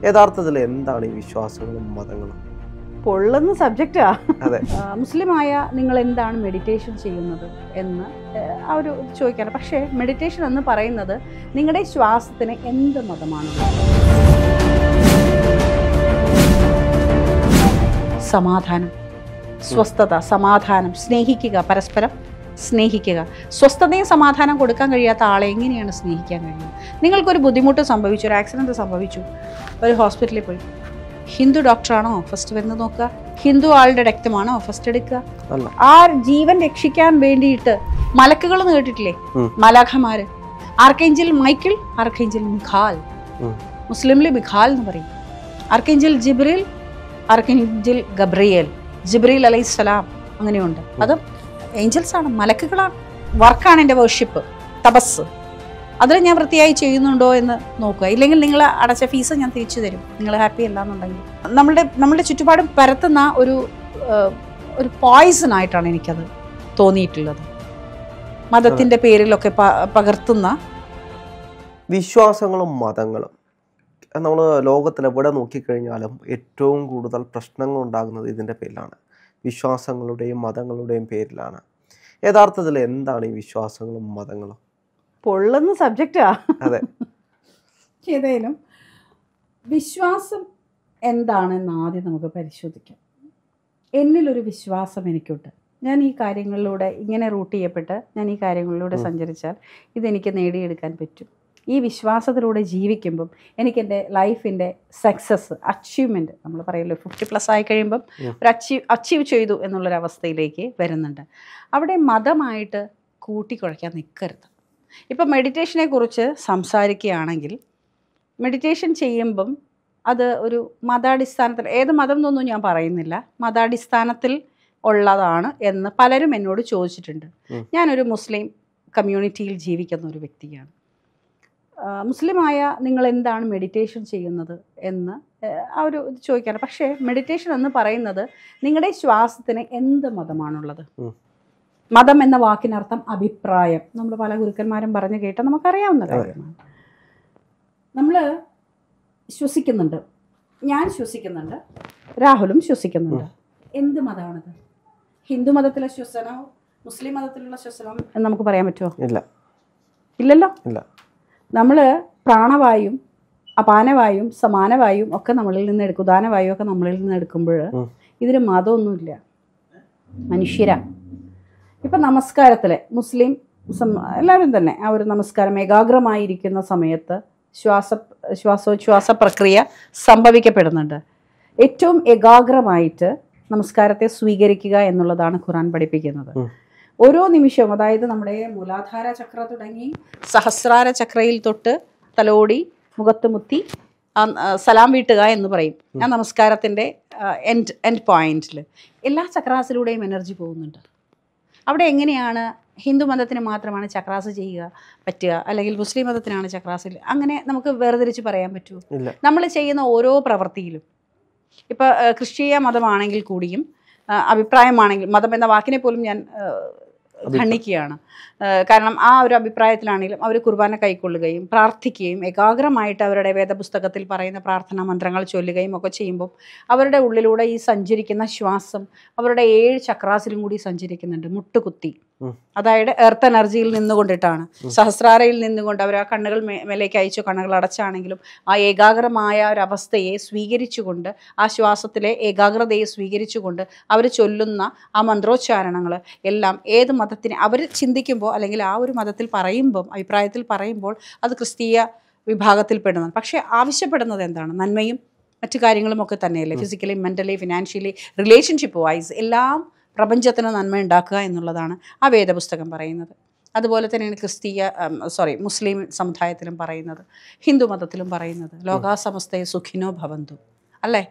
യഥാർത്ഥത്തിൽ എന്താണ് ഈ വിശ്വാസങ്ങളും മതങ്ങളും? പൊള്ളുന്ന സബ്ജക്റ്റാ. അതെ. മുസ്ലിമായ നിങ്ങൾ എന്താണ് മെഡിറ്റേഷൻ ചെയ്യുന്നത് എന്ന് അവർ ചോദിക്കാറ്. പക്ഷേ മെഡിറ്റേഷൻ എന്ന് പറയുന്നത് നിങ്ങളുടെ ശ്വാസത്തിന് എന്ത് മതമാണുള്ളത്? സമാധാനം, സ്വസ്ഥത, സമാധാനം, സ്നേഹിക്കുക, പരസ്പരം സ്നേഹിക്കുക. സ്വസ്ഥതയും സമാധാനം കൊടുക്കാൻ കഴിയാത്ത ആളെ എങ്ങനെയാണ് സ്നേഹിക്കാൻ കഴിയുന്നത്? നിങ്ങൾക്കൊരു ബുദ്ധിമുട്ട് സംഭവിച്ചു, ഒരു ആക്സിഡൻറ്റ് സംഭവിച്ചു, ഒരു ഹോസ്പിറ്റലിൽ പോയി. ഹിന്ദു ഡോക്ടറാണോ ഫസ്റ്റ് വരുന്നത് നോക്കുക? ഹിന്ദു ആളുടെ രക്തമാണോ ഫസ്റ്റ് എടുക്കുക? ആ ജീവൻ രക്ഷിക്കാൻ വേണ്ടിയിട്ട് മലക്കുകൾ കേട്ടിട്ടില്ലേ? മലാഖമാര്. ആർക്കേഞ്ചൽ മൈക്കിൾ, ആർക്കേഞ്ചൽ മിഖാൽ, മുസ്ലിമിൽ മിഖാൽ എന്ന് പറയും. Archangel Jibreel, archangel Gabriel, Jibreel അലൈഹിസ്സലാം, അങ്ങനെയുണ്ട്. അത് ഏഞ്ചൽസ് ആണ്, മലക്കുകളാണ്. വർക്കാണ് എൻ്റെ വർഷിപ്പ്, തപസ്. അതിൽ ഞാൻ വൃത്തിയായി ചെയ്യുന്നുണ്ടോ എന്ന് നോക്കുക. ഇല്ലെങ്കിൽ നിങ്ങൾ അടച്ച ഫീസ് ഞാൻ തിരിച്ചു തരും, നിങ്ങൾ ഹാപ്പി അല്ല എന്നുണ്ടെങ്കിൽ. നമ്മളുടെ ചുറ്റുപാടും പരത്തുന്ന ഒരു പോയിസൺ ആയിട്ടാണ് എനിക്കത് തോന്നിയിട്ടുള്ളത്. മതത്തിൻ്റെ പേരിലൊക്കെ പകർത്തുന്ന വിശ്വാസങ്ങളും മതങ്ങളും നമ്മൾ ലോകത്തിൽ എവിടെ നോക്കിക്കഴിഞ്ഞാലും ഏറ്റവും കൂടുതൽ പ്രശ്നങ്ങൾ ഉണ്ടാകുന്നത് ഇതിൻ്റെ പേരിലാണ്. വിശ്വാസങ്ങളുടെയും മതങ്ങളുടെയും പേരിലാണ്. യഥാർത്ഥത്തിൽ എന്താണ് ഈ വിശ്വാസങ്ങളും മതങ്ങളും? പൊള്ളുന്ന സബ്ജക്റ്റാ. അതെ. ഏതായാലും വിശ്വാസം എന്താണെന്ന് ആദ്യം നമുക്ക് പരിശോധിക്കാം. എന്നിലൊരു വിശ്വാസം എനിക്കുണ്ട്. ഞാൻ ഈ കാര്യങ്ങളിലൂടെ ഇങ്ങനെ റൂട്ട് ചെയ്യപ്പെട്ട് ഞാൻ ഈ കാര്യങ്ങളിലൂടെ സഞ്ചരിച്ചാൽ ഇതെനിക്ക് നേടിയെടുക്കാൻ പറ്റും. ഈ വിശ്വാസത്തിലൂടെ ജീവിക്കുമ്പം എനിക്ക് എൻ്റെ ലൈഫിൻ്റെ സക്സസ്, അച്ചീവ്മെൻറ്റ്, നമ്മൾ പറയുമല്ലോ 50+ ആയി കഴിയുമ്പം ഒരു അച്ചീവ് ചെയ്തു എന്നുള്ളൊരവസ്ഥയിലേക്ക് വരുന്നുണ്ട്. അവിടെ മതമായിട്ട് കൂട്ടിക്കുഴയ്ക്കാൻ നിൽക്കരുത്. ഇപ്പം മെഡിറ്റേഷനെ കുറിച്ച് സംസാരിക്കുകയാണെങ്കിൽ മെഡിറ്റേഷൻ ചെയ്യുമ്പം അത് ഒരു മതാടിസ്ഥാനത്തിൽ, ഏത് മതം എന്നൊന്നും ഞാൻ പറയുന്നില്ല, മതാടിസ്ഥാനത്തിൽ ഉള്ളതാണ് എന്ന് പലരും എന്നോട് ചോദിച്ചിട്ടുണ്ട്. ഞാനൊരു മുസ്ലിം കമ്മ്യൂണിറ്റിയിൽ ജീവിക്കുന്ന ഒരു വ്യക്തിയാണ്. മുസ്ലിമായ നിങ്ങൾ എന്താണ് മെഡിറ്റേഷൻ ചെയ്യുന്നത് എന്ന് അവർ ചോദിക്കാറ്. പക്ഷേ മെഡിറ്റേഷൻ എന്ന് പറയുന്നത് നിങ്ങളുടെ ശ്വാസത്തിന് എന്ത് മതമാണുള്ളത്? മതം എന്ന വാക്കിനർത്ഥം അഭിപ്രായം. നമ്മൾ പല ഗുരുക്കന്മാരും പറഞ്ഞു കേട്ടാൽ നമുക്കറിയാവുന്ന കാര്യമാണ്. നമ്മൾ ശ്വസിക്കുന്നുണ്ട്, ഞാൻ ശ്വസിക്കുന്നുണ്ട്, രാഹുലും ശ്വസിക്കുന്നുണ്ട്. എന്ത് മതമാണത്? ഹിന്ദു മതത്തിലെ ശ്വസനമോ മുസ്ലിം മതത്തിലുള്ള ശ്വസനമോ എന്ന് നമുക്ക് പറയാൻ പറ്റുമോ? ഇല്ലല്ലോ. നമ്മൾ പ്രാണവായും അപാനവായും സമാനവായും ഒക്കെ നമ്മളിൽ നിന്ന് എടുക്കും, ഉദാനവായും ഒക്കെ നമ്മളിൽ നിന്ന് എടുക്കുമ്പോൾ ഇതിന് മതമൊന്നുമില്ല, മനുഷ്യരാ. ഇപ്പം നമസ്കാരത്തിലെ മുസ്ലിം എല്ലാവരും തന്നെ ആ ഒരു നമസ്കാരം ഏകാഗ്രമായിരിക്കുന്ന സമയത്ത് ശ്വാസോച്ഛ്വാസ പ്രക്രിയ സംഭവിക്കപ്പെടുന്നുണ്ട്. ഏറ്റവും ഏകാഗ്രമായിട്ട് നമസ്കാരത്തെ സ്വീകരിക്കുക എന്നുള്ളതാണ് ഖുർആൻ പഠിപ്പിക്കുന്നത്. ഓരോ നിമിഷവും, അതായത് നമ്മുടെ മൂലാധാര ചക്ര തുടങ്ങി സഹസ്രാര ചക്രയിൽ തൊട്ട് തലോടി മുഖത്ത് മുത്തി സലാം വീട്ടുക എന്ന് പറയും. ആ നമസ്കാരത്തിൻ്റെ എൻഡ് പോയിന്റിൽ എല്ലാ ചക്രാസിലൂടെയും എനർജി പോകുന്നുണ്ട്. അവിടെ എങ്ങനെയാണ് ഹിന്ദു മതത്തിന് മാത്രമാണ് ചക്രാസ് ചെയ്യുക പറ്റുക, അല്ലെങ്കിൽ മുസ്ലിം മതത്തിനാണ് ചക്രാസിൽ, അങ്ങനെ നമുക്ക് വേർതിരിച്ച് പറയാൻ പറ്റുമോ? നമ്മൾ ചെയ്യുന്ന ഓരോ പ്രവൃത്തിയിലും, ഇപ്പോൾ ക്രിസ്തീയ മതമാണെങ്കിൽ കൂടിയും അഭിപ്രായമാണെങ്കിൽ, മതം എന്ന വാക്കിനെ പോലും ഞാൻ ഖണ്ഡിക്കുകയാണ്. കാരണം ആ ഒരു അഭിപ്രായത്തിലാണെങ്കിലും അവർ കുർബാന കൈക്കൊള്ളുകയും പ്രാർത്ഥിക്കുകയും ഏകാഗ്രമായിട്ട് അവരുടെ വേദപുസ്തകത്തിൽ പറയുന്ന പ്രാർത്ഥനാ മന്ത്രങ്ങൾ ചൊല്ലുകയും ഒക്കെ ചെയ്യുമ്പോൾ അവരുടെ ഉള്ളിലൂടെ ഈ സഞ്ചരിക്കുന്ന ശ്വാസം അവരുടെ 7 ചക്രാസിലും കൂടി സഞ്ചരിക്കുന്നുണ്ട്. മുട്ടുകുത്തി, അതായത് എർത്ത് എനർജിയിൽ നിന്നുകൊണ്ടിട്ടാണ്, സഹസ്രാരയിൽ നിന്നുകൊണ്ട് അവർ ആ കണ്ണുകൾ മേലേക്ക് അയച്ചു, കണ്ണുകൾ അടച്ചാണെങ്കിലും ആ ഏകാഗ്രമായ ഒരവസ്ഥയെ സ്വീകരിച്ചുകൊണ്ട്, ആ ശ്വാസത്തിലെ ഏകാഗ്രതയെ സ്വീകരിച്ചുകൊണ്ട് അവർ ചൊല്ലുന്ന ആ മന്ത്രോച്ചാരണങ്ങൾ എല്ലാം ഏത് മതത്തിന് അവർ ചിന്തിക്കുമ്പോൾ അല്ലെങ്കിൽ ആ ഒരു മതത്തിൽ പറയുമ്പം, അഭിപ്രായത്തിൽ പറയുമ്പോൾ അത് ക്രിസ്തീയ വിഭാഗത്തിൽപ്പെടുന്നതാണ്. പക്ഷേ ആവശ്യപ്പെടുന്നത് എന്താണ്? നന്മയും മറ്റു കാര്യങ്ങളും ഒക്കെ തന്നെയല്ലേ? Physically, mentally, financially, relationship wise എല്ലാം പ്രപഞ്ചത്തിന് നന്മ ഉണ്ടാക്കുക എന്നുള്ളതാണ് ആ വേദപുസ്തകം പറയുന്നത്. അതുപോലെ തന്നെയാണ് മുസ്ലിം സമുദായത്തിലും പറയുന്നത്, ഹിന്ദു മതത്തിലും പറയുന്നത്. ലോകാ സമസ്തയെ സുഖിനോ ഭവന്തു, അല്ലേ?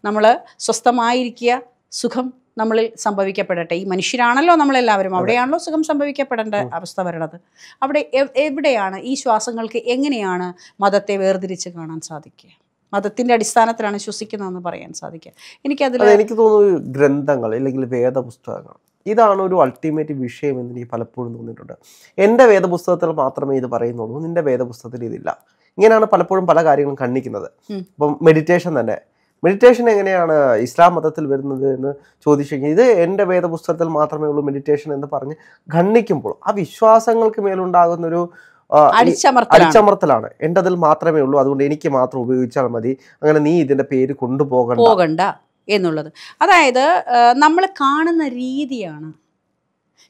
നമ്മൾ സ്വസ്ഥമായിരിക്കുക, സുഖം നമ്മളിൽ സംഭവിക്കപ്പെടട്ടെ. ഈ മനുഷ്യരാണല്ലോ നമ്മളെല്ലാവരും, അവിടെയാണല്ലോ സുഖം സംഭവിക്കപ്പെടേണ്ട അവസ്ഥ വരണത്. അവിടെ എവിടെയാണ് ഈ ശ്വാസങ്ങൾക്ക് എങ്ങനെയാണ് മതത്തെ വേർതിരിച്ച് കാണാൻ സാധിക്കുക? മതത്തിൻ്റെ അടിസ്ഥാനത്തിലാണ് ശ്വസിക്കുന്നതെന്ന് പറയാൻ സാധിക്കുക? എനിക്ക് തോന്നുന്നു ഗ്രന്ഥങ്ങൾ അല്ലെങ്കിൽ വേദപുസ്തകങ്ങൾ ഇതാണ് ഒരു അൾട്ടിമേറ്റ് വിഷയം എന്ന് എനിക്ക് പലപ്പോഴും തോന്നിയിട്ടുണ്ട്. എൻ്റെ വേദപുസ്തകത്തിൽ മാത്രമേ ഇത് പറയുന്നുള്ളൂ, നിൻ്റെ വേദപുസ്തകത്തിൽ ഇതില്ല. ഇങ്ങനെയാണ് പലപ്പോഴും പല കാര്യങ്ങളും ഖണ്ഡിക്കുന്നത്. ഇപ്പം മെഡിറ്റേഷൻ തന്നെ, മെഡിറ്റേഷൻ എങ്ങനെയാണ് ഇസ്ലാം മതത്തിൽ വരുന്നത് എന്ന് ചോദിച്ചു കഴിഞ്ഞാൽ ഇത് എൻ്റെ വേദപുസ്തകത്തിൽ മാത്രമേ ഉള്ളൂ മെഡിറ്റേഷൻ എന്ന് പറഞ്ഞ് ഖണ്ഡിക്കുമ്പോൾ ആ വിശ്വാസങ്ങൾക്ക് മേലുണ്ടാകുന്നൊരു അടിച്ചമർത്തലാണ്. എൻ്റെ അതിൽ മാത്രമേ ഉള്ളൂ, അതുകൊണ്ട് എനിക്ക് മാത്രം ഉപയോഗിച്ചാൽ മതി, അങ്ങനെ നീ ഇതിന്റെ പേര് കൊണ്ടുപോകണ്ട എന്നുള്ളത്. അതായത് നമ്മൾ കാണുന്ന രീതിയാണ്.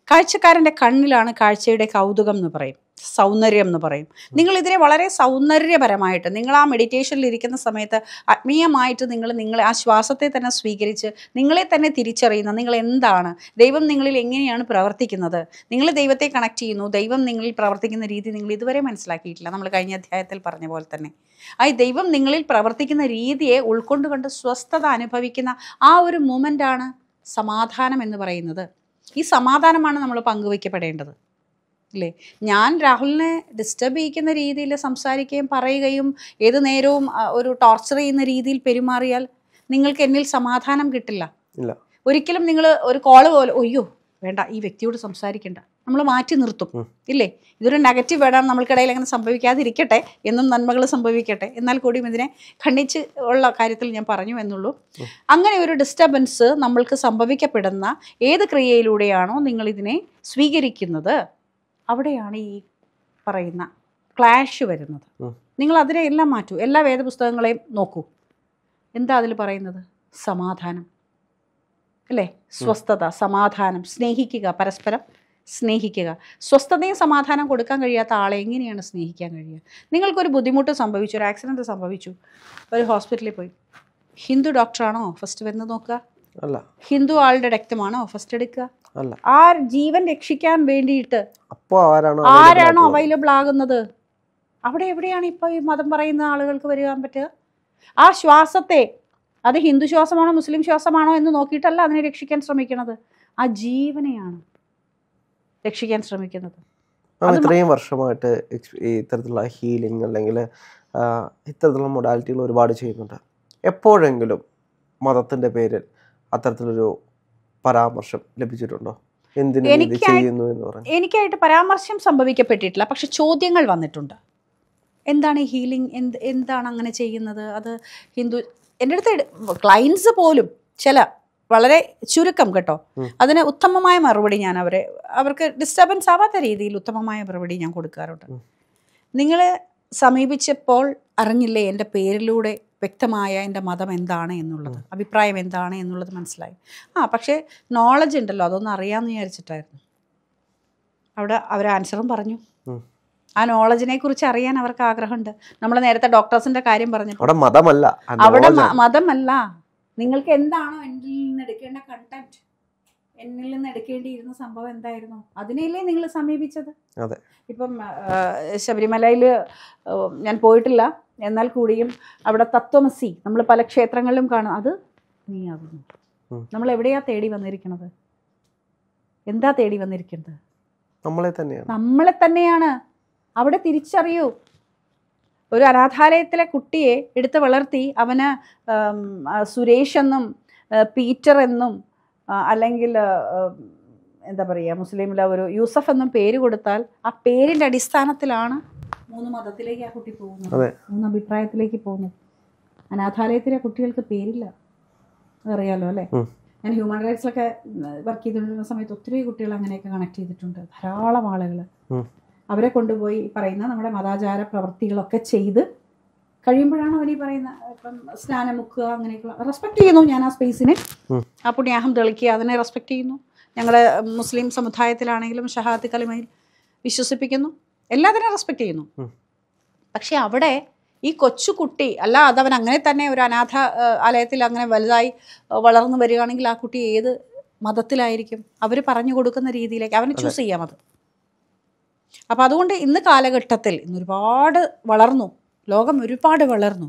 കാഴ്ചക്കാരൻ്റെ കണ്ണിലാണ് കാഴ്ചയുടെ കൗതുകം എന്ന് പറയും, സൗന്ദര്യം എന്ന് പറയും. നിങ്ങൾ ഇതിനെ വളരെ സൗന്ദര്യപരമായിട്ട് നിങ്ങൾ ആ മെഡിറ്റേഷനിൽ ഇരിക്കുന്ന സമയത്ത് ആത്മീയമായിട്ട് നിങ്ങളെ ആ ശ്വാസത്തെ തന്നെ സ്വീകരിച്ച് നിങ്ങളെ തന്നെ തിരിച്ചറിയുന്ന നിങ്ങൾ എന്താണ്, ദൈവം നിങ്ങളിൽ എങ്ങനെയാണ് പ്രവർത്തിക്കുന്നത്, നിങ്ങൾ ദൈവത്തെ കണക്ട് ചെയ്യുന്നു, ദൈവം നിങ്ങളിൽ പ്രവർത്തിക്കുന്ന രീതി നിങ്ങൾ ഇതുവരെ മനസ്സിലാക്കിയിട്ടില്ല. നമ്മൾ കഴിഞ്ഞ അധ്യായത്തിൽ പറഞ്ഞ പോലെ തന്നെ ആ ദൈവം നിങ്ങളിൽ പ്രവർത്തിക്കുന്ന രീതിയെ ഉൾക്കൊണ്ടുകൊണ്ട് സ്വസ്ഥത അനുഭവിക്കുന്ന ആ ഒരു മൊമെൻ്റാണ് സമാധാനം എന്ന് പറയുന്നത്. ഈ സമാധാനമാണ് നമ്മൾ പങ്കുവയ്ക്കപ്പെടേണ്ടത് അല്ലേ? ഞാൻ രാഹുലിനെ ഡിസ്റ്റർബ് ചെയ്യിക്കുന്ന രീതിയിൽ സംസാരിക്കുകയും പറയുകയും ഏത് നേരവും ഒരു ടോർച്ചർ ചെയ്യുന്ന രീതിയിൽ പെരുമാറിയാൽ നിങ്ങൾക്ക് എന്നിൽ സമാധാനം കിട്ടില്ല. ഒരിക്കലും നിങ്ങൾ ഒരു കോള് പോലെ ഒയ്യോ വേണ്ട ഈ വ്യക്തിയോട് സംസാരിക്കണ്ട, നമ്മൾ മാറ്റി നിർത്തും ഇല്ലേ? ഇതൊരു നെഗറ്റീവ് വേർഡാണ്, നമ്മൾക്കിടയിൽ അങ്ങനെ സംഭവിക്കാതിരിക്കട്ടെ, എന്നും നന്മകൾ സംഭവിക്കട്ടെ. എന്നാൽ കൂടിയും ഇതിനെ ഖണ്ഡിച്ച് ഉള്ള കാര്യത്തിൽ ഞാൻ പറഞ്ഞു എന്നുള്ളൂ. അങ്ങനെ ഒരു ഡിസ്റ്റർബൻസ് നമ്മൾക്ക് സംഭവിക്കപ്പെടുന്ന ഏത് ക്രിയയിലൂടെയാണോ നിങ്ങൾ ഇതിനെ സ്വീകരിക്കുന്നത് അവിടെയാണ് ഈ പറയുന്ന ക്ലാഷ് വരുന്നത്. നിങ്ങൾ അതിനെ എല്ലാം മാറ്റൂ, എല്ലാ വേദപുസ്തകങ്ങളെയും നോക്കൂ. എന്താ അതിൽ പറയുന്നത്? സമാധാനം അല്ലേ? സ്വസ്ഥത, സമാധാനം, സ്നേഹിക്കുക, പരസ്പരം സ്നേഹിക്കുക. സ്വസ്ഥതയും സമാധാനം കൊടുക്കാൻ കഴിയാത്ത ആളെ എങ്ങനെയാണ് സ്നേഹിക്കാൻ കഴിയുക? നിങ്ങൾക്കൊരു ബുദ്ധിമുട്ട് സംഭവിച്ചു, ഒരു ആക്സിഡൻറ്റ് സംഭവിച്ചു, ഒരു ഹോസ്പിറ്റലിൽ പോയി, ഹിന്ദു ഡോക്ടറാണോ ഫസ്റ്റ് വന്ന് നോക്കുക? അല്ല. ഹിന്ദു ആളുടെ രക്തമാണോ ഫസ്റ്റ് എടുക്കുക? അല്ല. ആ ജീവൻ രക്ഷിക്കാൻ വേണ്ടിയിട്ട് ആരാണോ അവൈലബിൾ ആകുന്നത് അവിടെ എവിടെയാണ് ഇപ്പോൾ ഈ മതം പറയുന്ന ആളുകൾക്ക് വരാൻ പറ്റുക? ആ ശ്വാസത്തെ, അത് ഹിന്ദു ശ്വാസമാണോ മുസ്ലിം ശ്വാസമാണോ എന്ന് നോക്കിയിട്ടല്ല അതിനെ രക്ഷിക്കാൻ ശ്രമിക്കുന്നത്, ആ ജീവനെയാണ് രക്ഷിക്കാൻ ശ്രമിക്കുന്നത്. ഇത്രയും വർഷമായിട്ട് ഇത്തരത്തിലുള്ള ഹീലിംഗ് അല്ലെങ്കിൽ ഇത്തരത്തിലുള്ള മൊഡാലിറ്റികൾ ഒരുപാട് ചെയ്യുന്നുണ്ട്. എപ്പോഴെങ്കിലും മതത്തിന്റെ പേരിൽ അത്തരത്തിലൊരു പരാമർശം ലഭിച്ചിട്ടുണ്ടോ? എനിക്കായിട്ട് പരാമർശം സംഭവിക്കപ്പെട്ടിട്ടില്ല, പക്ഷെ ചോദ്യങ്ങൾ വന്നിട്ടുണ്ട്. എന്താണ് ഈ ഹീലിംഗ്, എന്താണ് അങ്ങനെ ചെയ്യുന്നത്? അത് ഹിന്ദു, എൻ്റെ അടുത്ത് ക്ലയൻസ് പോലും ചില വളരെ ചുരുക്കം കേട്ടോ, അതിന് ഉത്തമമായ മറുപടി ഞാൻ അവർക്ക് ഡിസ്റ്റർബൻസ് ആവാത്ത രീതിയിൽ ഉത്തമമായ മറുപടി ഞാൻ കൊടുക്കാറുണ്ട്. നിങ്ങളെ സമീപിച്ചപ്പോൾ അറിഞ്ഞില്ലേ എൻ്റെ പേരിലൂടെ വ്യക്തമായ എൻ്റെ മതം എന്താണ് എന്നുള്ളത്, അഭിപ്രായം എന്താണ് എന്നുള്ളത് മനസ്സിലായി. പക്ഷേ നോളജ് ഉണ്ടല്ലോ, അതൊന്നും അറിയാമെന്ന് വിചാരിച്ചിട്ടായിരുന്നു. അവിടെ അവർ ആൻസറും പറഞ്ഞു. ആ നോളജിനെ കുറിച്ച് അറിയാൻ അവർക്ക് ആഗ്രഹമുണ്ട്. നമ്മൾ നേരത്തെ ഡോക്ടേഴ്സിന്റെ കാര്യം പറഞ്ഞു, അവിടെ മതമല്ല, നിങ്ങൾക്ക് എന്താണോ എന്നിൽ നിന്ന് എടുക്കേണ്ട കണ്ടന്റ്, എന്നിൽ നിന്ന് എടുക്കേണ്ടിയിരുന്ന സംഭവം എന്തായിരുന്നു, അതിനെയല്ലേ നിങ്ങൾ സമീപിച്ചത്. ഇപ്പം ശബരിമലയിൽ ഞാൻ പോയിട്ടില്ല, എന്നാൽ കൂടിയും അവിടെ തത്വമസി നമ്മൾ പല ക്ഷേത്രങ്ങളിലും കാണും, അത് നീയാകുന്നു. നമ്മൾ എവിടെയാ തേടി വന്നിരിക്കുന്നത്? എന്താ തേടി വന്നിരിക്കുന്നത്? നമ്മളെ തന്നെയാണ്. അവിടെ തിരിച്ചറിയൂ. ഒരു അനാഥാലയത്തിലെ കുട്ടിയെ എടുത്ത് വളർത്തി അവന് സുരേഷ് എന്നും പീറ്റർ എന്നും അല്ലെങ്കിൽ എന്താ പറയുക മുസ്ലിമിലെ ഒരു യൂസഫ് എന്നും പേര് കൊടുത്താൽ ആ പേരിൻ്റെ അടിസ്ഥാനത്തിലാണ് 3 മതത്തിലേക്ക് ആ കുട്ടി പോകുന്നത്, 3 അഭിപ്രായത്തിലേക്ക് പോകുന്നത്. അനാഥാലയത്തിലെ കുട്ടികൾക്ക് പേരില്ല, അതറിയാലോ അല്ലേ? ഞാൻ ഹ്യൂമൻ റൈറ്റ്സിലൊക്കെ വർക്ക് ചെയ്തുകൊണ്ടിരുന്ന സമയത്ത് ഒത്തിരി കുട്ടികൾ അങ്ങനെയൊക്കെ കണക്ട് ചെയ്തിട്ടുണ്ട്. ധാരാളം ആളുകൾ അവരെ കൊണ്ടുപോയി പറയുന്ന നമ്മുടെ മതാചാര പ്രവൃത്തികളൊക്കെ ചെയ്ത് കഴിയുമ്പോഴാണ് അവർ ഈ പറയുന്ന ഇപ്പം സ്നാനം മുക്കുക അങ്ങനെയൊക്കെയുള്ള റെസ്പെക്ട് ചെയ്യുന്നു. ഞാൻ ആ സ്പേസിനെ, ആ പുണ്യാഹം തെളിക്കുക, അതിനെ റെസ്പെക്ട് ചെയ്യുന്നു. ഞങ്ങളുടെ മുസ്ലിം സമുദായത്തിലാണെങ്കിലും ഷഹാദത്ത് കലിമയിൽ വിശ്വസിപ്പിക്കുന്നു, എല്ലാത്തിനും റെസ്പെക്ട് ചെയ്യുന്നു. പക്ഷെ അവിടെ ഈ കൊച്ചുകുട്ടി അല്ല, അതവൻ അങ്ങനെ തന്നെ ഒരു അനാഥ ആലയത്തിൽ അങ്ങനെ വലുതായി വളർന്നു വരികയാണെങ്കിൽ ആ കുട്ടി ഏത് മതത്തിലായിരിക്കും? അവർ പറഞ്ഞു കൊടുക്കുന്ന രീതിയിലേക്ക് അവന് ചൂസ് ചെയ്യാം അത്. അപ്പോൾ അതുകൊണ്ട് ഇന്ന് കാലഘട്ടത്തിൽ ഇന്ന് ഒരുപാട് വളർന്നു, ലോകം ഒരുപാട് വളർന്നു.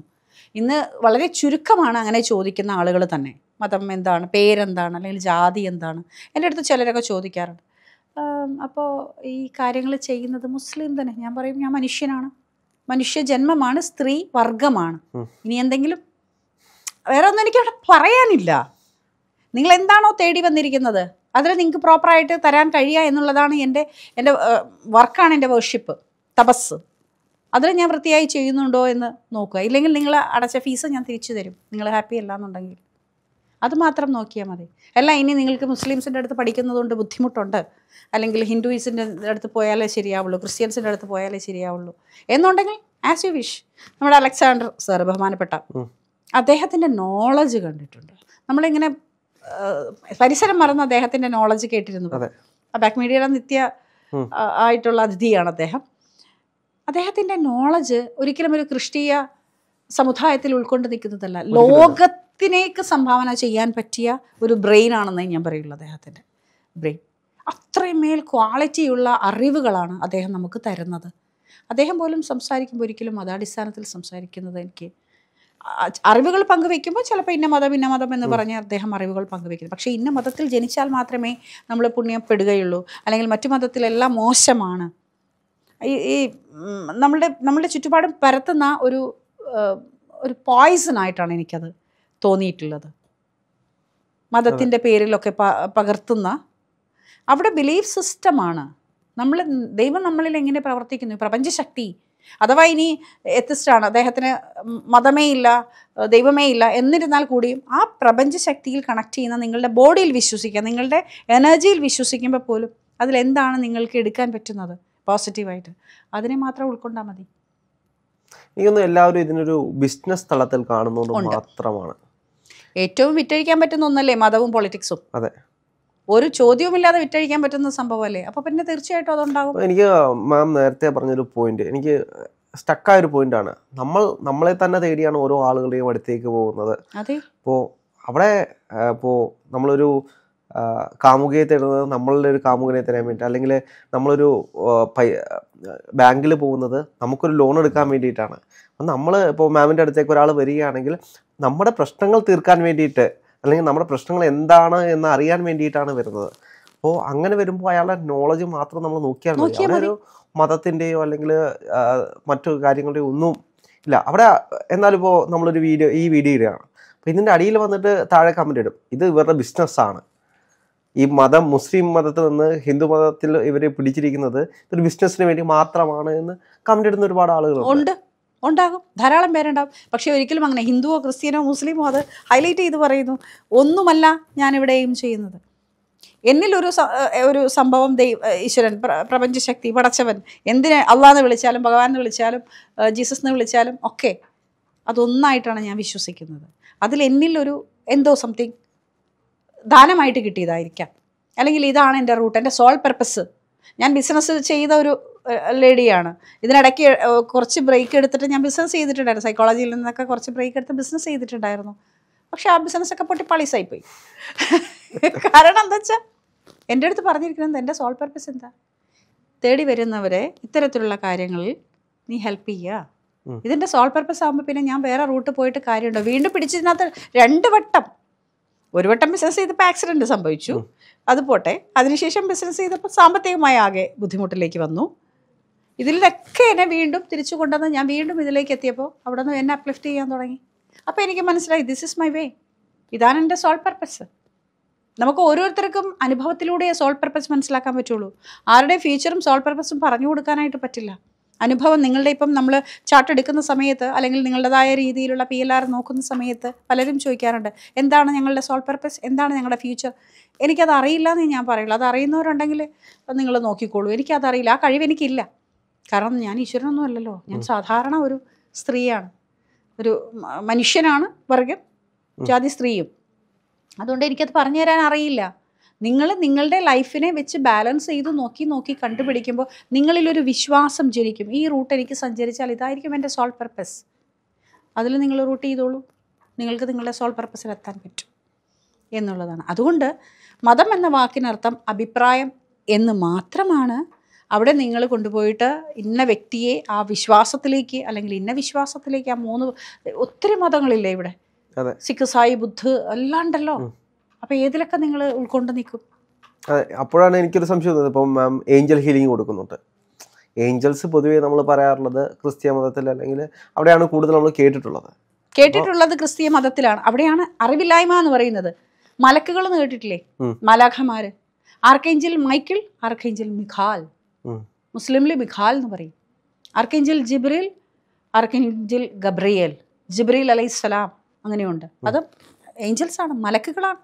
ഇന്ന് വളരെ ചുരുക്കമാണ് അങ്ങനെ ചോദിക്കുന്ന ആളുകൾ തന്നെ. മതം എന്താണ്, പേരെന്താണ്, അല്ലെങ്കിൽ ജാതി എന്താണ്. എൻ്റെ അടുത്ത് ചിലരൊക്കെ ചോദിക്കാറുണ്ട്. അപ്പോൾ ഈ കാര്യങ്ങൾ ചെയ്യുന്നത് മുസ്ലിം തന്നെ. ഞാൻ പറയും, ഞാൻ മനുഷ്യനാണ്, മനുഷ്യ ജന്മമാണ്, സ്ത്രീ വർഗമാണ്. ഇനി എന്തെങ്കിലും വേറെ ഒന്നും എനിക്കവിടെ പറയാനില്ല. നിങ്ങൾ എന്താണോ തേടി വന്നിരിക്കുന്നത് അതിന് നിങ്ങൾക്ക് പ്രോപ്പറായിട്ട് തരാൻ കഴിയുക എന്നുള്ളതാണ് എൻ്റെ വർക്കാണ്, എൻ്റെ വർഷിപ്പ്, തപസ്. അതിൽ ഞാൻ വൃത്തിയായി ചെയ്യുന്നുണ്ടോ എന്ന് നോക്കുക. ഇല്ലെങ്കിൽ നിങ്ങൾ അടച്ച ഫീസ് ഞാൻ തിരിച്ചു തരും, നിങ്ങൾ ഹാപ്പി അല്ല എന്നുണ്ടെങ്കിൽ. അത് മാത്രം നോക്കിയാൽ മതി. അല്ല ഇനി നിങ്ങൾക്ക് മുസ്ലിംസിൻ്റെ അടുത്ത് പഠിക്കുന്നതുകൊണ്ട് ബുദ്ധിമുട്ടുണ്ട്, അല്ലെങ്കിൽ ഹിന്ദുയിസിൻ്റെ അടുത്ത് പോയാലേ ശരിയാവുള്ളൂ, ക്രിസ്ത്യൻസിൻ്റെ അടുത്ത് പോയാലേ ശരിയാവുള്ളൂ എന്നുണ്ടെങ്കിൽ ആസ് യു വിഷ്. നമ്മുടെ അലക്സാണ്ടർ സാർ ബഹുമാനപ്പെട്ട അദ്ദേഹത്തിൻ്റെ നോളജ് കണ്ടിട്ടുണ്ട്. നമ്മളിങ്ങനെ പരിസരം മറന്ന് അദ്ദേഹത്തിൻ്റെ നോളജ് കേട്ടിരുന്നു. ബാക്ക് മീഡിയയുടെ നിത്യ ആയിട്ടുള്ള അതിഥിയാണ് അദ്ദേഹം. അദ്ദേഹത്തിൻ്റെ നോളജ് ഒരിക്കലും ഒരു ക്രിസ്തീയ സമുദായത്തിൽ ഉൾക്കൊണ്ട് നിൽക്കുന്നതല്ല, ലോകത്തിനേക്ക് സംഭാവന ചെയ്യാൻ പറ്റിയ ഒരു ബ്രെയിൻ ആണെന്നേ ഞാൻ പറയുള്ളൂ. അദ്ദേഹത്തിൻ്റെ ബ്രെയിൻ അത്രമേൽ ക്വാളിറ്റിയുള്ള അറിവുകളാണ് അദ്ദേഹം നമുക്ക് തരുന്നത്. അദ്ദേഹം പോലും സംസാരിക്കുമ്പോൾ ഒരിക്കലും മതാടിസ്ഥാനത്തിൽ സംസാരിക്കുന്നത് എനിക്ക് അറിവുകൾ പങ്കുവെക്കുമ്പോൾ ചിലപ്പോൾ ഇന്ന മതം എന്ന് പറഞ്ഞ് അദ്ദേഹം അറിവുകൾ പങ്കുവെക്കുന്നു. പക്ഷേ ഇന്ന മതത്തിൽ ജനിച്ചാൽ മാത്രമേ നമ്മൾ പുണ്യപ്പെടുകയുള്ളൂ, അല്ലെങ്കിൽ മറ്റു മതത്തിലെല്ലാം മോശമാണ്. ഈ നമ്മളുടെ ചുറ്റുപാടും പരത്തുന്ന ഒരു പോയിസണായിട്ടാണ് എനിക്കത് തോന്നിയിട്ടുള്ളത്. മതത്തിൻ്റെ പേരിലൊക്കെ പകർത്തുന്ന അവിടെ ബിലീഫ് സിസ്റ്റമാണ്. ദൈവം നമ്മളിൽ എങ്ങനെ പ്രവർത്തിക്കുന്നു, പ്രപഞ്ചശക്തി, അഥവാ ഇനി എത്തിസ്റ്റാണ്, അദ്ദേഹത്തിന് മതമേ ഇല്ല, ദൈവമേ ഇല്ല, എന്നിരുന്നാൽ കൂടിയും ആ പ്രപഞ്ചശക്തിയിൽ കണക്ട് ചെയ്യുന്ന നിങ്ങളുടെ ബോഡിയിൽ വിശ്വസിക്കുക, നിങ്ങളുടെ എനർജിയിൽ വിശ്വസിക്കുമ്പോൾ പോലും അതിലെന്താണ് നിങ്ങൾക്ക് എടുക്കാൻ പറ്റുന്നത് പോസിറ്റീവായിട്ട്, അതിനെ മാത്രം ഉൾക്കൊണ്ടാൽ മതി. എനിക്കൊന്നും എല്ലാവരും ഇതിനൊരു ബിസിനസ് തലത്തിൽ കാണുന്നത് മാത്രമാണ്. ഏറ്റവും വിറ്റഴിക്കാൻ പറ്റുന്ന ഒന്നല്ലേ മതവും പൊളിറ്റിക്സും. അതെ, ഒരു ചോദ്യവുമില്ലാതെ വിറ്റഴിക്കാൻ പറ്റുന്ന സംഭവമല്ലേ. അപ്പോൾ പിന്നെ തീർച്ചയായിട്ടും അതുണ്ടാകും. എനിക്ക് മാം നേരത്തെ പറഞ്ഞൊരു പോയിന്റ് എനിക്ക് സ്റ്റക്കായൊരു പോയിന്റാണ്. നമ്മളെ തന്നെ തേടിയാണ് ഓരോ ആളുകളുടെയും അടുത്തേക്ക് പോകുന്നത്. ഇപ്പോൾ അവിടെ ഇപ്പോൾ നമ്മളൊരു കാമുകയെ തരുന്നത് നമ്മളുടെ ഒരു കാമുകനെ തരാൻ വേണ്ടി, അല്ലെങ്കിൽ നമ്മളൊരു ബാങ്കിൽ പോകുന്നത് നമുക്കൊരു ലോൺ എടുക്കാൻ വേണ്ടിയിട്ടാണ്. അപ്പം നമ്മൾ ഇപ്പോൾ മാമിൻ്റെ അടുത്തേക്ക് ഒരാൾ വരികയാണെങ്കിൽ നമ്മുടെ പ്രശ്നങ്ങൾ തീർക്കാൻ വേണ്ടിയിട്ട്, അല്ലെങ്കിൽ നമ്മുടെ പ്രശ്നങ്ങൾ എന്താണ് എന്ന് അറിയാൻ വേണ്ടിയിട്ടാണ് വരുന്നത്. അപ്പോൾ അങ്ങനെ വരുമ്പോൾ അയാളുടെ നോളജ് മാത്രം നമ്മൾ നോക്കിയാൽ മതി. അവിടെ ഒരു മതത്തിൻ്റെയോ അല്ലെങ്കിൽ മറ്റു കാര്യങ്ങളുടെയോ ഒന്നും ഇല്ല അവിടെ. എന്നാലിപ്പോൾ നമ്മളൊരു ഈ വീഡിയോ ഇടുകയാണ്, അപ്പോൾ ഇതിൻ്റെ അടിയിൽ വന്നിട്ട് താഴെ കമൻ്റ് ഇടും, ഇത് ഇവരുടെ ബിസിനസ്സാണ്, ഈ മതം മുസ്ലിം മതത്തിൽ നിന്ന് ഹിന്ദു മതത്തിൽ ഇവരെ പിടിച്ചിരിക്കുന്നത് ഒരു ബിസിനസ്സിന് വേണ്ടി മാത്രമാണ് എന്ന് കമൻ്റ് ഇടുന്ന ഒരുപാട് ആളുകളുണ്ട്. ഉണ്ടാകും, ധാരാളം പേരുണ്ടാകും. പക്ഷേ ഒരിക്കലും അങ്ങനെ ഹിന്ദുവോ ക്രിസ്ത്യനോ മുസ്ലിമോ അത് ഹൈലൈറ്റ് ചെയ്ത് പറയുന്നു, ഒന്നുമല്ല ഞാനിവിടെയും ചെയ്യുന്നത്. എന്നിലൊരു സംഭവം ഈശ്വരൻ, പ്രപഞ്ചശക്തി, പടച്ചവൻ, എന്തിനെ അള്ളാഹ് വിളിച്ചാലും ഭഗവാൻ എന്ന് വിളിച്ചാലും ജീസസ് എന്ന് വിളിച്ചാലും ഒക്കെ അതൊന്നായിട്ടാണ് ഞാൻ വിശ്വസിക്കുന്നത്. അതിൽ എന്നിലൊരു എന്തോ സംതിങ് ദാനമായിട്ട് കിട്ടിയതായിരിക്കാം, അല്ലെങ്കിൽ ഇതാണ് എൻ്റെ റൂട്ട്, എൻ്റെ സോൾ പർപ്പസ്. ഞാൻ ബിസിനസ് ചെയ്ത ഒരു ലേഡിയാണ്. ഇതിനിടയ്ക്ക് കുറച്ച് ബ്രേക്ക് എടുത്തിട്ട് ഞാൻ ബിസിനസ് ചെയ്തിട്ടുണ്ടായിരുന്നു, സൈക്കോളജിയിൽ നിന്നൊക്കെ കുറച്ച് ബ്രേക്ക് എടുത്ത് ബിസിനസ് ചെയ്തിട്ടുണ്ടായിരുന്നു. പക്ഷെ ആ ബിസിനസ്സൊക്കെ പൊട്ടി പാളീസായിപ്പോയി. കാരണം എന്താ വെച്ചാൽ എൻ്റെ അടുത്ത് പറഞ്ഞിരിക്കുന്നത് എൻ്റെ സോൾ പർപ്പസ് എന്താ, തേടി വരുന്നവരെ ഇത്തരത്തിലുള്ള കാര്യങ്ങളിൽ നീ ഹെൽപ്പ് ചെയ്യുക. ഇതിൻ്റെ സോൾ പർപ്പസ് ആകുമ്പോൾ പിന്നെ ഞാൻ വേറെ റൂട്ട് പോയിട്ട് കാര്യമുണ്ടോ? വീണ്ടും പിടിച്ചതിനകത്ത് 2 വട്ടം, ഒരു വട്ടം ബിസിനസ് ചെയ്തപ്പോൾ ആക്സിഡൻറ്റ് സംഭവിച്ചു, അത് പോട്ടെ. അതിനുശേഷം ബിസിനസ് ചെയ്തപ്പോൾ സാമ്പത്തികമായി ആകെ ബുദ്ധിമുട്ടിലേക്ക് വന്നു. ഇതിലൊക്കെ എന്നെ വീണ്ടും തിരിച്ചു കൊണ്ടുവന്ന് ഞാൻ വീണ്ടും ഇതിലേക്ക് എത്തിയപ്പോൾ അവിടെ നിന്ന് എന്നെ അപ്ലിഫ്റ്റ് ചെയ്യാൻ തുടങ്ങി. അപ്പോൾ എനിക്ക് മനസ്സിലായി, ദിസ് ഇസ് മൈ വേ, ഇതാണ് എൻ്റെ സോൾ പർപ്പസ്. നമുക്ക് ഓരോരുത്തർക്കും അനുഭവത്തിലൂടെ സോൾ പർപ്പസ് മനസ്സിലാക്കാൻ പറ്റുള്ളൂ. ആരുടെ ഫ്യൂച്ചറും സോൾ പർപ്പസും പറഞ്ഞു കൊടുക്കാനായിട്ട് പറ്റില്ല. അനുഭവം നിങ്ങളുടെ ഇപ്പം നമ്മൾ ചാർട്ട് എടുക്കുന്ന സമയത്ത്, അല്ലെങ്കിൽ നിങ്ങളുടേതായ രീതിയിലുള്ള PLR നോക്കുന്ന സമയത്ത് പലരും ചോദിക്കാറുണ്ട്, എന്താണ് ഞങ്ങളുടെ സോൾ പർപ്പസ്, എന്താണ് ഞങ്ങളുടെ ഫ്യൂച്ചർ. എനിക്കത് അറിയില്ല എന്ന് ഞാൻ പറയുള്ളൂ. അത് അറിയുന്നവരുണ്ടെങ്കിൽ നിങ്ങൾ നോക്കിക്കോളൂ. എനിക്കതറിയില്ല, ആ കഴിവ് എനിക്കില്ല. കാരണം ഞാൻ ഈശ്വരനൊന്നും അല്ലല്ലോ, ഞാൻ സാധാരണ ഒരു സ്ത്രീയാണ്, ഒരു മനുഷ്യനാണ്, വർഗം ജാതി സ്ത്രീയും. അതുകൊണ്ട് എനിക്കത് പറഞ്ഞു തരാൻ അറിയില്ല. നിങ്ങൾ നിങ്ങളുടെ ലൈഫിനെ വെച്ച് ബാലൻസ് ചെയ്ത് നോക്കി കണ്ടുപിടിക്കുമ്പോൾ നിങ്ങളിലൊരു വിശ്വാസം ജനിക്കും. ഈ റൂട്ട് എനിക്ക് സഞ്ചരിച്ചാൽ ഇതായിരിക്കും എൻ്റെ സോൾ പർപ്പസ്. അതിൽ നിങ്ങൾ റൂട്ട് ചെയ്തോളൂ, നിങ്ങൾക്ക് നിങ്ങളുടെ സോൾ പർപ്പസിലെത്താൻ പറ്റും എന്നുള്ളതാണ്. അതുകൊണ്ട് മതം എന്ന വാക്കിനർത്ഥം അഭിപ്രായം എന്ന് മാത്രമാണ്. അവിടെ നിങ്ങൾ കൊണ്ടുപോയിട്ട് ഇന്ന വ്യക്തിയെ ആ വിശ്വാസത്തിലേക്ക്, അല്ലെങ്കിൽ ഇന്ന വിശ്വാസത്തിലേക്ക്, ആ 3 ഒത്തിരി മതങ്ങളില്ലേ ഇവിടെ, സിഖ്, സായി, ബുദ്ധ എല്ലാം ഉണ്ടല്ലോ. അപ്പോൾ ഏതിലൊക്കെ നിങ്ങൾ ഉൾക്കൊണ്ട് നിൽക്കും? അതെ, അപ്പോഴാണ് എനിക്കൊരു സംശയം തോന്നുന്നത്. ഇപ്പം മാം ഏഞ്ചൽ ഹീലിംഗ് കൊടുക്കുന്നുണ്ട്. ഏഞ്ചൽസ് പൊതുവേ നമ്മൾ പറയാറുള്ളത് ക്രിസ്ത്യ മതത്തിൽ, അല്ലെങ്കിൽ അവിടെയാണ് കൂടുതൽ നമ്മൾ കേട്ടിട്ടുള്ളത് ക്രിസ്തീയ മതത്തിലാണ്. അവിടെയാണ് അറിവില്ലായ്മ എന്ന് പറയുന്നത്. മലക്കുകൾ എന്ന് കേട്ടിട്ടില്ലേ, മാലാഖമാര്, ആർക്കേഞ്ചൽ മൈക്കിൾ, ആർക്കേഞ്ചൽ മിഖാൽ, മുസ്ലിമിൽ മിഖാൽ എന്ന് പറയും. Archangel Jibreel, archangel Gabriel, Jibreel അലൈഹിസ്സലാം, അങ്ങനെയുണ്ട്. അത് ഏഞ്ചൽസാണ്, മലക്കുകളാണ്.